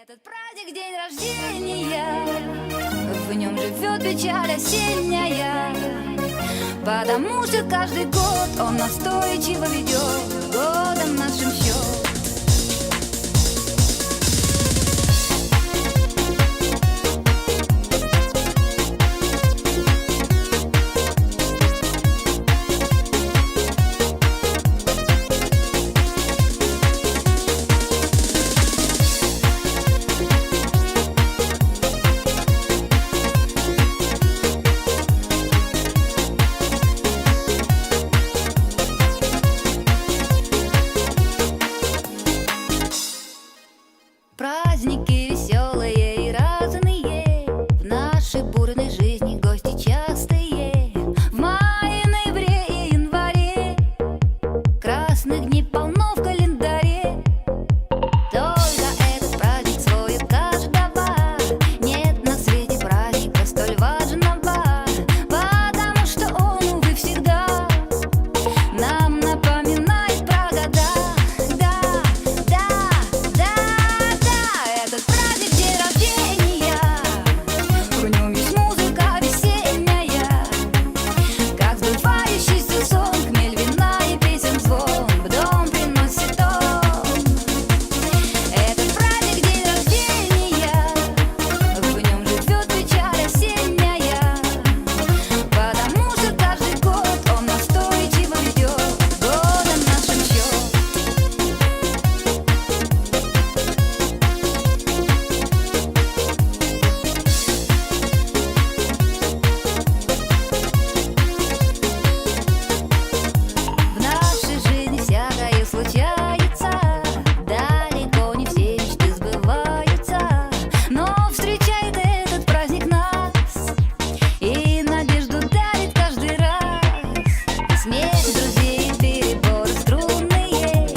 Этот праздник, день рождения, в нем живет печаль осенняя, потому что каждый год он настойчиво ведет годом нашим счет. Праздники веселые и разные, в нашей бурной жизни гости частые. В мае, ноябре и январе красных дней полно в календаре. Только этот праздник свой от каждого, нет на свете праздника столь важного, потому что он, увы, всегда нам напоминает про года. Этот праздник, день рождения, в нем есть музыка весенняя, как сбывающийся сон, хмель, вина и песен звон в дом приносит он. Этот праздник, день рождения, в нем живет печаль осенняя, потому что каждый год он настойчиво ведет годом нашим счет. В нашей жизни всякое случается, далеко не все мечты сбываются, но встречает этот праздник нас и надежду дарит каждый раз. Смех друзей, переборы струнные,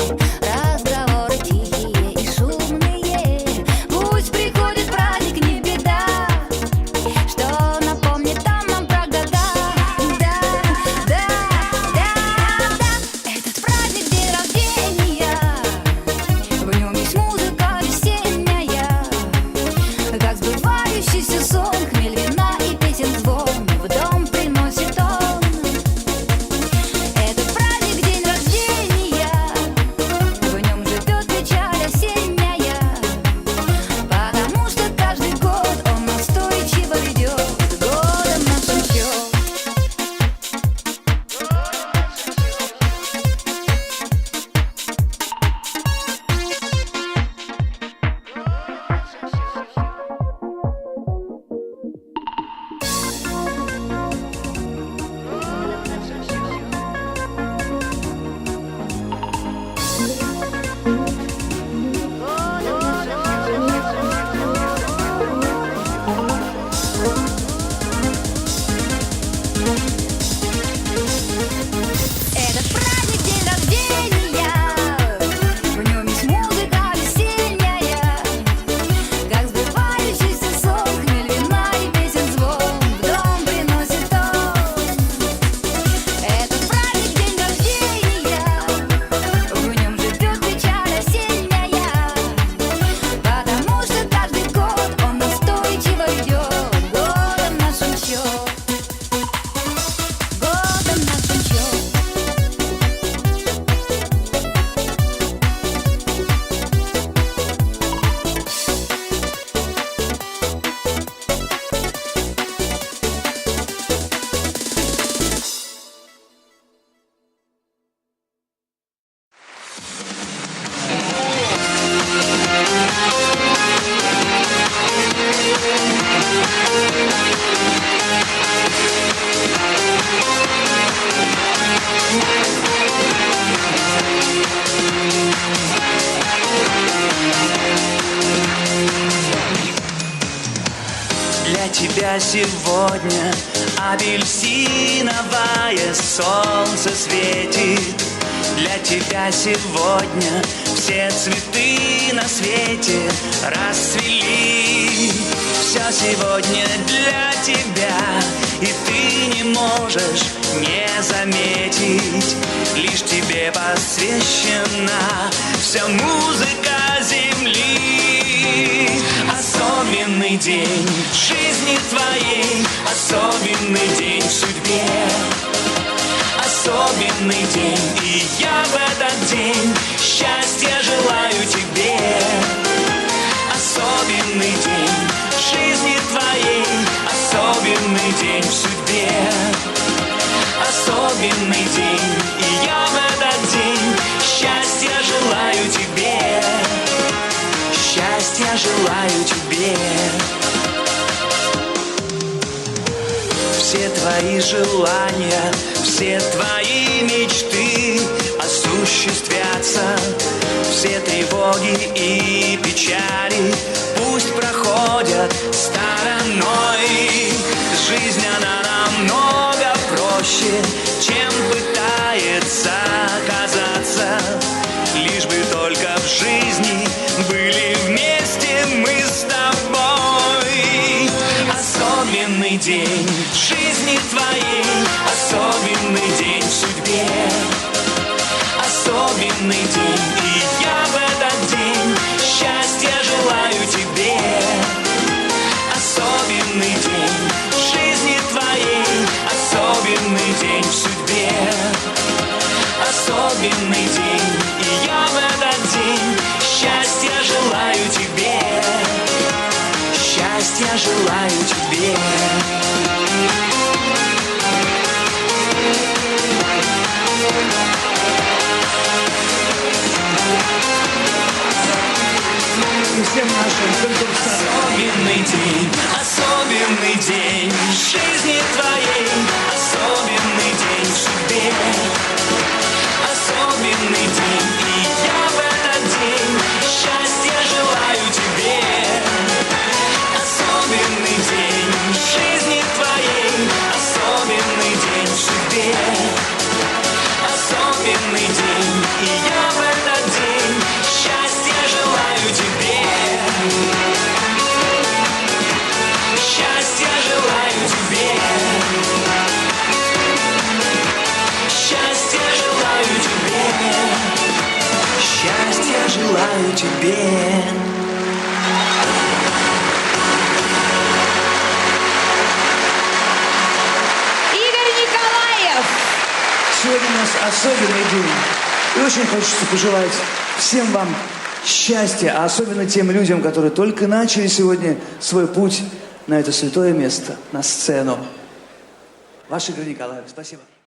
разговоры тихие и шумные. Пусть приходит праздник, не беда, что напомнит нам про года. Этот праздник, день рождения, в нем есть музыка весенняя, как сбывающийся сон, хмель, вина и песен звон в дом приносит он. Этот праздник, день рождения, в нем живет печаль осенняя, потому что каждый год он настойчиво ведет годом нашим счет. Этот праздник, день рождения, в нем есть музыка весенняя, как сбывающийся сон, хмель, вина и песен звон в дом приносит он. Этот праздник, день рождения, в нем живет печаль осенняя, потому что каждый год он настойчиво ведет годом нашим счет. Годом нашим счет. Для тебя сегодня апельсиновое солнце светит. Для тебя сегодня все цветы на свете расцвели. Все сегодня для тебя, и ты не можешь не заметить. Лишь тебе посвящена вся музыка земли. особенный день в жизни твоей, особенный день в судьбе. Особенный день, и я в этот день счастья желаю тебе. Особенный день в жизни твоей, особенный день в судьбе. Особенный день, и я в этот день счастья желаю тебе. Счастья желаю тебе. Все твои желания, все твои мечты осуществятся. Все тревоги и печали пусть проходят стороной. Жизнь, она намного проще, чем пытается казаться. Лишь бы только в жизни были вместе мы с тобой. Особенный день в жизни твоей, особенный день в судьбе. Особенный день, и я в этот день счастья желаю тебе. Особенный день в жизни твоей, особенный день в судьбе. Особенный день, и я в этот день счастья желаю тебе. Счастья желаю тебе. И всем нашим особенный день в жизни твоей, особенный день в судьбе. Особенный день, и я в этот день счастья желаю тебе. Особенный день в жизни твоей, особенный день в судьбе. Особенный день, и я в этот день счастья желаю тебе. Счастья желаю тебе. Счастья желаю тебе. Счастья желаю тебе. Игорь Николаев! Сегодня у нас особенный день. И очень хочется пожелать всем вам счастья, а особенно тем людям, которые только начали сегодня свой путь на это святое место, на сцену. Ваш Игорь Николаев. Спасибо.